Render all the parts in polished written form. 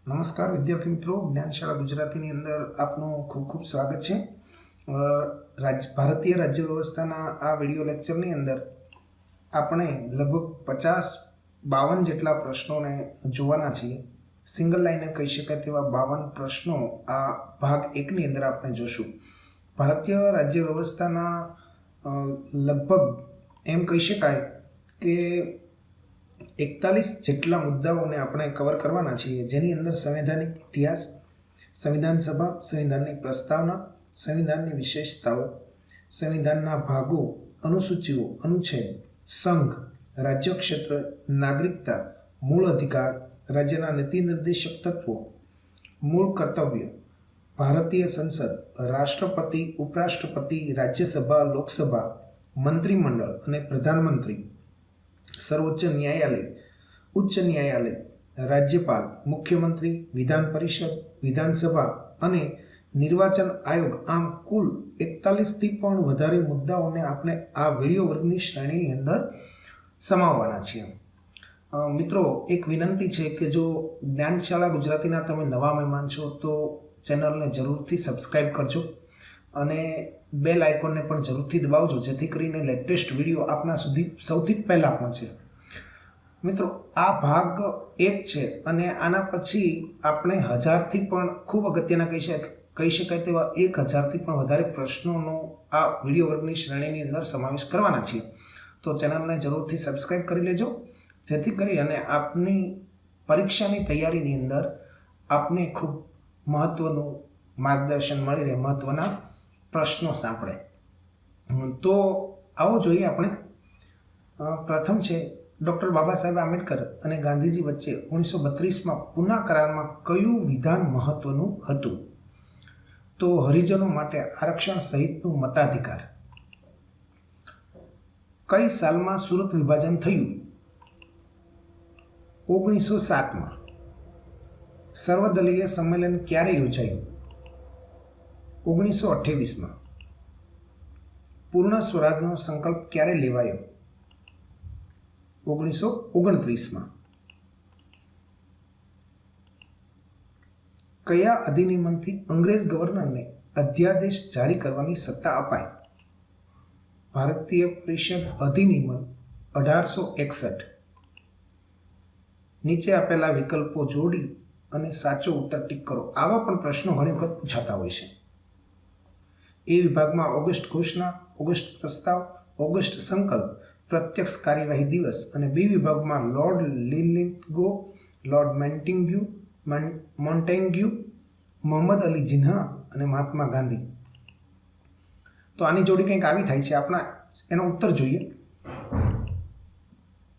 નમસ્કાર વિદ્યાર્થી મિત્રો, જ્ઞાન શાળા ગુજરાતીની અંદર આપનું ખૂબ ખૂબ સ્વાગત છે। ભારતીય રાજ્ય વ્યવસ્થાના આ વિડીયો લેક્ચરની અંદર આપણે લગભગ 52 જેટલા પ્રશ્નોને જોવાના છીએ। સિંગલ લાઇને કહી શકાય તેવા 52 પ્રશ્નો આ ભાગ 1 ની અંદર આપણે જોશું। ભારતીય રાજ્ય વ્યવસ્થાના લગભગ એમ કહી શકાય કે 41 જેટલા મુદ્દાઓને આપણે કવર કરવાના છીએ, જેની અંદર સંવૈધાનિક ઇતિહાસ, સંવિધાન સભા, સંવિધાનની પ્રસ્તાવના, સંવિધાનની વિશેષતાઓ, સંવિધાનના ભાગો, અનુસૂચિઓ, અનુચ્છેદ, સંઘ, રાજ્ય ક્ષેત્ર, નાગરિકતા, મૂળ અધિકાર, રાજ્યના નીતિ નિર્દેશક તત્વો, મૂળ કર્તવ્ય, ભારતીય સંસદ, રાષ્ટ્રપતિ, ઉપરાષ્ટ્રપતિ, રાજ્યસભા, લોકસભા, મંત્રીમંડળ અને પ્રધાનમંત્રી, સર્વોચ્ચ ન્યાયાલય, ઉચ્ચ ન્યાયાલય, રાજ્યપાલ, મુખ્યમંત્રી, વિધાન પરિષદ, વિધાનસભા અને નિર્વાચન આયોગ, આમ કુલ 41 થી પણ વધારે મુદ્દાઓને આપણે આ વિડીયો વર્ગની શ્રેણીની અંદર સમાવવાના છીએ। મિત્રો, એક વિનંતી છે કે જો જ્ઞાન શાળા ગુજરાતીના તમે નવા મહેમાન છો તો ચેનલને જરૂરથી સબસ્ક્રાઈબ કરજો અને બેલ આઇકોનને પણ જરૂરથી દબાવજો, જેથી કરીને લેટેસ્ટ વિડીયો આપના સુધી સૌથી પહેલાં પહોંચે। મિત્રો, આ ભાગ 1 છે અને આના પછી આપણે 1000થી પણ ખૂબ અગત્યના કહી શકાય તેવા 1000થી પણ વધારે પ્રશ્નોનો આ વિડીયો વર્ગની શ્રેણીની અંદર સમાવેશ કરવાના છીએ। તો ચેનલને જરૂરથી સબસ્ક્રાઈબ કરી લેજો, જેથી કરી અને આપની પરીક્ષાની તૈયારીની અંદર આપને ખૂબ મહત્વનું માર્ગદર્શન મળી રહે, મહત્વના પ્રશ્નો સાંભળે। તો આવો જોઈએ આપણે। પ્રથમ છે, ડૉક્ટર બાબા સાહેબ આંબેડકર અને ગાંધીજી વચ્ચે 1932માં પુના કરારમાં કયું વિધાન મહત્વનું હતું? તો હરિજનો માટે આરક્ષણ સહિતનું મતાધિકાર। કઈ સાલમાં સુરત વિભાજન થયું? 1907માં। સર્વદલીય સંમેલન ક્યારે યોજાયું? 1928માં। પૂર્ણ સ્વરાજનો સંકલ્પ ક્યારે લેવાયો? 1929માં। કયા અધિનિયમથી અંગ્રેજ ગવર્નરને અધ્યાદેશ જારી કરવાની સત્તા અપાઈ? ભારતીય પરિષદ અધિનિયમ 1861। નીચે આપેલા વિકલ્પો જોડી અને સાચો ઉત્તર ટીક કરો। આવા પણ પ્રશ્નો ઘણી વખત પૂછાતા હોય છે। એ વિભાગમાં ઓગસ્ટ ઘોષણા, ઓગસ્ટ પ્રસ્તાવ, ઓગસ્ટ સંકલ્પ, પ્રત્યક્ષ કાર્યવાહી દિવસ અને બી વિભાગમાં lord લિલિથગો, lord Montagu, Mohammad Ali જિન્ના અને મહાત્મા ગાંધી। તો આની જોડી કંઈક આવી થાય છે, આપણા એનો ઉત્તર જોઈએ।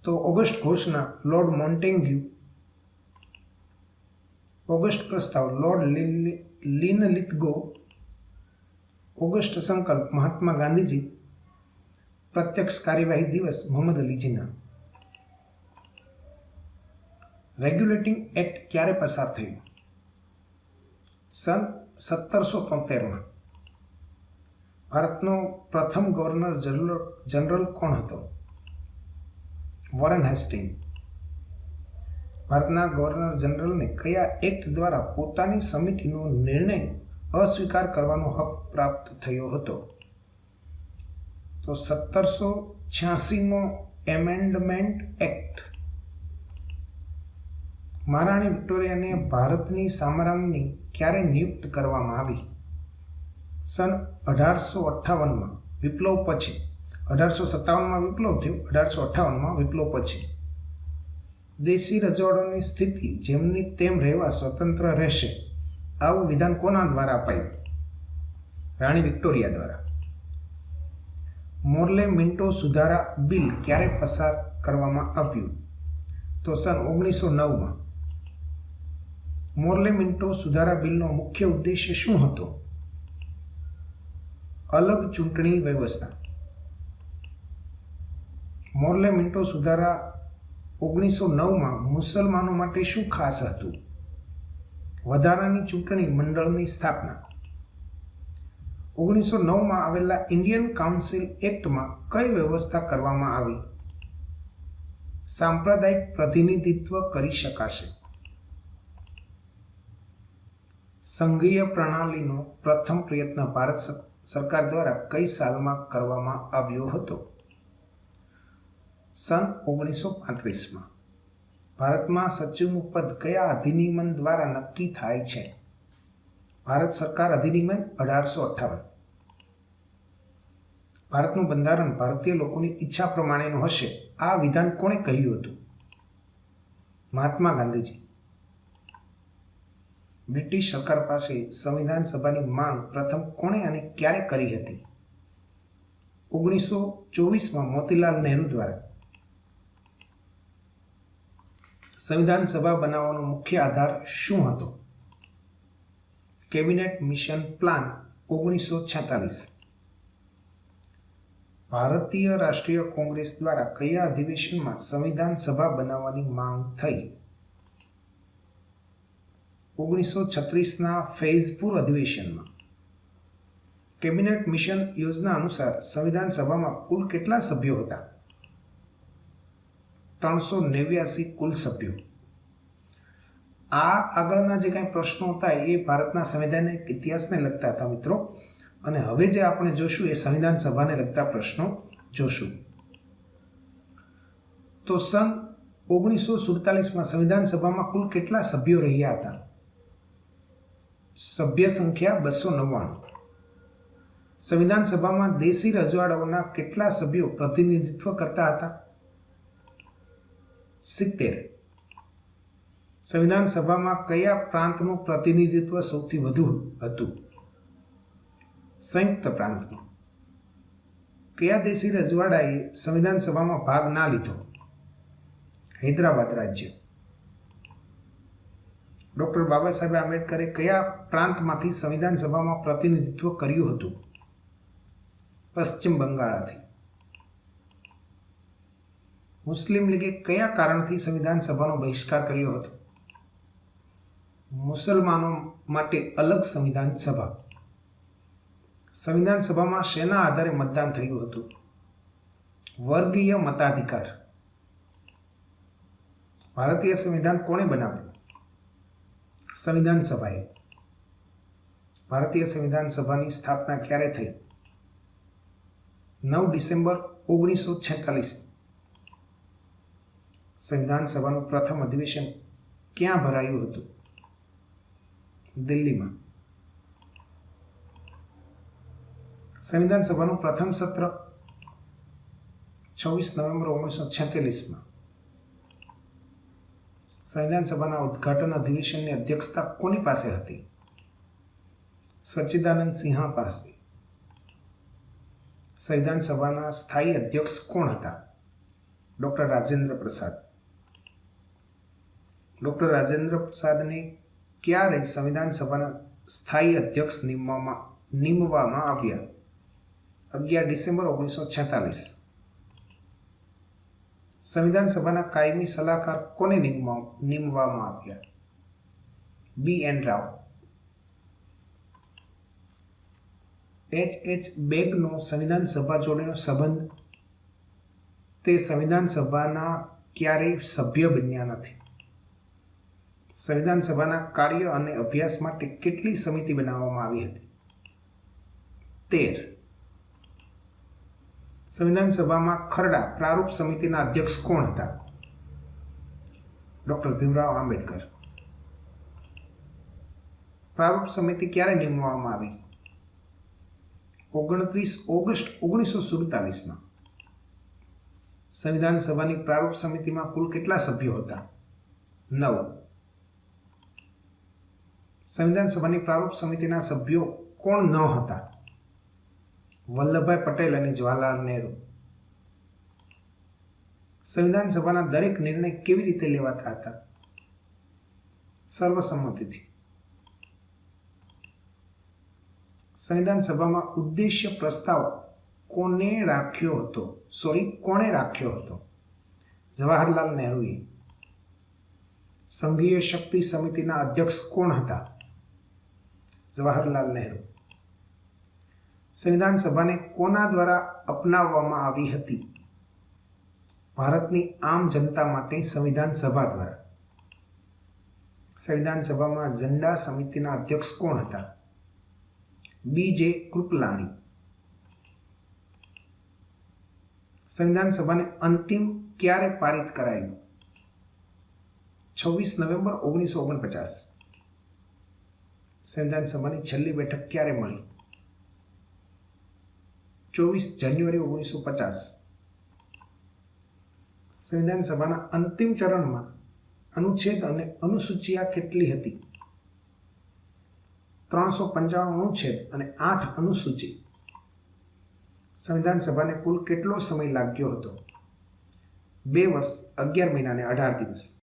તો ઓગસ્ટ ઘોષણા લોર્ડ મોન્ટેગ્યુ, ઓગસ્ટ પ્રસ્તાવ લોર્ડ લિનલિથગો, ઓગસ્ટ સંકલ્પ મહાત્મા ગાંધીજી, પ્રત્યક્ષ કાર્યવાહી દિવસ મોહમ્મદ અલી જિન્ના। રેગ્યુલેટિંગ એક્ટ ક્યારે પસાર થયું? સન 1773માં। ભારતનો પ્રથમ ગવર્નર જનરલ કોણ હતો? Warren Hastings. ભારતના ગવર્નર જનરલને કયા એક્ટ દ્વારા પોતાની સમિતિનો નિર્ણય અસ્વીકાર કરવાનો હક પ્રાપ્ત થયો હતો? તો 1786નો એમેન્ડમેન્ટ એક્ટ। મહારાણી વિક્ટોરિયાને ભારતની સામ્રાજ્ઞી ક્યારે નિયુક્ત કરવામાં આવી? સન 1858માં, વિપ્લવ પછી। 1857માં વિપ્લવ થયો, 1858માં વિપ્લવ પછી। દેશી રજવાડોની સ્થિતિ જેમની તેમ રહેવા સ્વતંત્ર રહેશે, આવું વિધાન કોના દ્વારા અપાયું? રાણી વિક્ટોરિયા દ્વારા। મોર્લે મિન્ટો સુધારા બિલ ક્યારે પસાર કરવામાં આવ્યું? તો સન 1909માં। મોર્લે મિન્ટો સુધારા બિલનો મુખ્ય ઉદ્દેશ્ય શું હતો? અલગ ચૂંટણી વ્યવસ્થા। મોર્લે મિન્ટો સુધારા 1909માં મુસલમાનો માટે શું ખાસ હતું? વધારાની ચૂંટણી મંડળની સ્થાપના। 1909માં આવેલા ઇન્ડિયન કાઉન્સિલ એક્ટમાં કઈ વ્યવસ્થા કરવામાં આવી? સાંપ્રદાયિક પ્રતિનિધિત્વ કરી શકાશે। સંઘીય પ્રણાલીનો પ્રથમ પ્રયત્ન ભારત સરકાર દ્વારા કઈ સાલમાં કરવામાં આવ્યો હતો? સન 1935માં. ભારતમાં સચિવનું પદ કયા અધિનિયમ દ્વારા નક્કી થાય છે? ભારત સરકાર અધિનિયમ 1858. ભારતનું બંધારણ ભારતીય લોકોની ઈચ્છા પ્રમાણેનું હશે, આ વિધાન કોણે કહ્યું હતું? મહાત્મા ગાંધીજી. બ્રિટિશ સરકાર પાસે સંવિધાન સભાની માંગ પ્રથમ કોણે અને ક્યારે કરી હતી? 1924માં મોતીલાલ નહેરુ દ્વારા. સંવિધાન સભા બનાવવાનો મુખ્ય આધાર શું હતો? Cabinet mission plan 1946. ભારતીય રાષ્ટ્રીય કોંગ્રેસ દ્વારા કયા અધિવેશનમાં સંવિધાન સભા બનાવવાની માંગ થઈ? 1936ના ફૈઝપુર અધિવેશનમાં. કેબિનેટ મિશન યોજના અનુસાર સંવિધાન સભામાં કુલ કેટલા સભ્યો હતા? 389 કુલ સભ્યો. આ આગળના જે કાંઈ પ્રશ્નો હતા એ ભારતના સંવૈધાનિક ઇતિહાસને લગતા હતા મિત્રો, અને હવે જે આપણે જોશું એ સંવિધાન સભાને લગતા પ્રશ્નો જોશું. તો સન 1947માં સંવિધાન સભામાં કુલ કેટલા સભ્યો રહ્યા હતા? સભ્ય સંખ્યા 299. સંવિધાન સભામાં દેશી રજવાડાઓના કેટલા સભ્યો પ્રતિનિધિત્વ કરતા હતા? 70. સંવિધાન સભામાં કયા પ્રાંતનું પ્રતિનિધિત્વ સૌથી વધુ હતું? સંયુક્ત પ્રાંતનું. કયા દેશી રજવાડાએ સંવિધાન સભામાં ભાગ ના લીધો? હૈદરાબાદ રાજ્ય. ડોક્ટર બાબા સાહેબ આંબેડકરે કયા પ્રાંતમાંથી સંવિધાન સભામાં પ્રતિનિધિત્વ કર્યું હતું? પશ્ચિમ બંગાળથી. મુસ્લિમ લીગે કયા કારણથી સંવિધાન સભાનો બહિષ્કાર કર્યો હતો? મુસલમાનો માટે અલગ સંવિધાન સભા. સંવિધાન સભામાં શેના આધારે મતદાન થયું હતું? વર્ગીય મતાધિકાર. ભારતીય સંવિધાન કોણે બનાવ્યું? સંવિધાન સભાએ. ભારતીય સંવિધાન સભાની સ્થાપના ક્યારે થઈ? 9 ડિસેમ્બર 1946. સંવિધાન સભાનું પ્રથમ અધિવેશન ક્યાં ભરાયું હતું? દિલ્હીમાં. સંવિધાન સભાનું પ્રથમ સત્ર 26 નવેમ્બર 1946માં. સંવિધાન સભાના ઉદ્ઘાટન અધિવેશનની અધ્યક્ષતા કોની પાસે હતી? સચ્ચિદાનંદ સિંહા પાસે. સંવિધાન સભાના સ્થાયી અધ્યક્ષ કોણ હતા? ડોક્ટર રાજેન્દ્ર પ્રસાદ. ડોક્ટર રાજેન્દ્ર પ્રસાદને ક્યારે સંવિધાન સભાના સ્થાયી અધ્યક્ષ નિમવામાં આવ્યા? 11 ડિસેમ્બર 1946. સંવિધાન સભાના કાયમી સલાહકાર કોને નિમવામાં આવ્યા? B.N. રાવ. H.H. બેગનો સંવિધાન સભા જોડેનો સંબંધ? તે સંવિધાન સભાના ક્યારેય સભ્ય બન્યા નથી. સંવિધાન સભાના કાર્ય અને અભ્યાસ માટે કેટલી સમિતિ બનાવવામાં આવી હતી? 13. સંવિધાન સભામાં ખરડા પ્રારૂપ સમિતિના અધ્યક્ષ કોણ હતા? ડોક્ટર ભીમરાવ આંબેડકર. પ્રારૂપ સમિતિ ક્યારે નિમવામાં આવી? 29 ઓગસ્ટ 1947માં. સંવિધાન સભાની પ્રારૂપ સમિતિમાં કુલ કેટલા સભ્યો હતા? 9. સંવિધાન સભાની પ્રારૂપ સમિતિના સભ્યો કોણ ન હતા? વલ્લભભાઈ પટેલ અને જવાહરલાલ નહેરુ. સંવિધાન સભાના દરેક નિર્ણય કેવી રીતે લેવાતા હતા? સર્વસંમતિથી. સંવિધાન સભામાં ઉદ્દેશ્ય પ્રસ્તાવ કોણે રાખ્યો હતો? જવાહરલાલ નહેરુએ. સંઘીય શક્તિ સમિતિના અધ્યક્ષ કોણ હતા? જવાહરલાલ નહેરુ. સંવિધાન સભાને કોના દ્વારા અપનાવવામાં આવી હતી? ભારતની આમ જનતા માટે સંવિધાન સભા દ્વારા. સંવિધાન સભામાં ઝંડા સમિતિના અધ્યક્ષ કોણ હતા? BJ કૃપલાણી. સંવિધાન સભાને અંતિમ ક્યારે પારિત કરાયું? 26 નવેમ્બર 1949. સંવિધાન સભાની છેલ્લી બેઠક ક્યારે મળી? 24 જાન્યુઆરી 1950. સંવિધાન સભાના અંતિમ ચરણમાં અનુચ્છેદ અને અનુસૂચિયા કેટલી હતી? 355 અનુચ્છેદ અને 8 અનુસૂચિ. સંવિધાન સભાને કુલ કેટલો સમય લાગ્યો હતો? 2 વર્ષ 11 મહિના અને 18 દિવસ.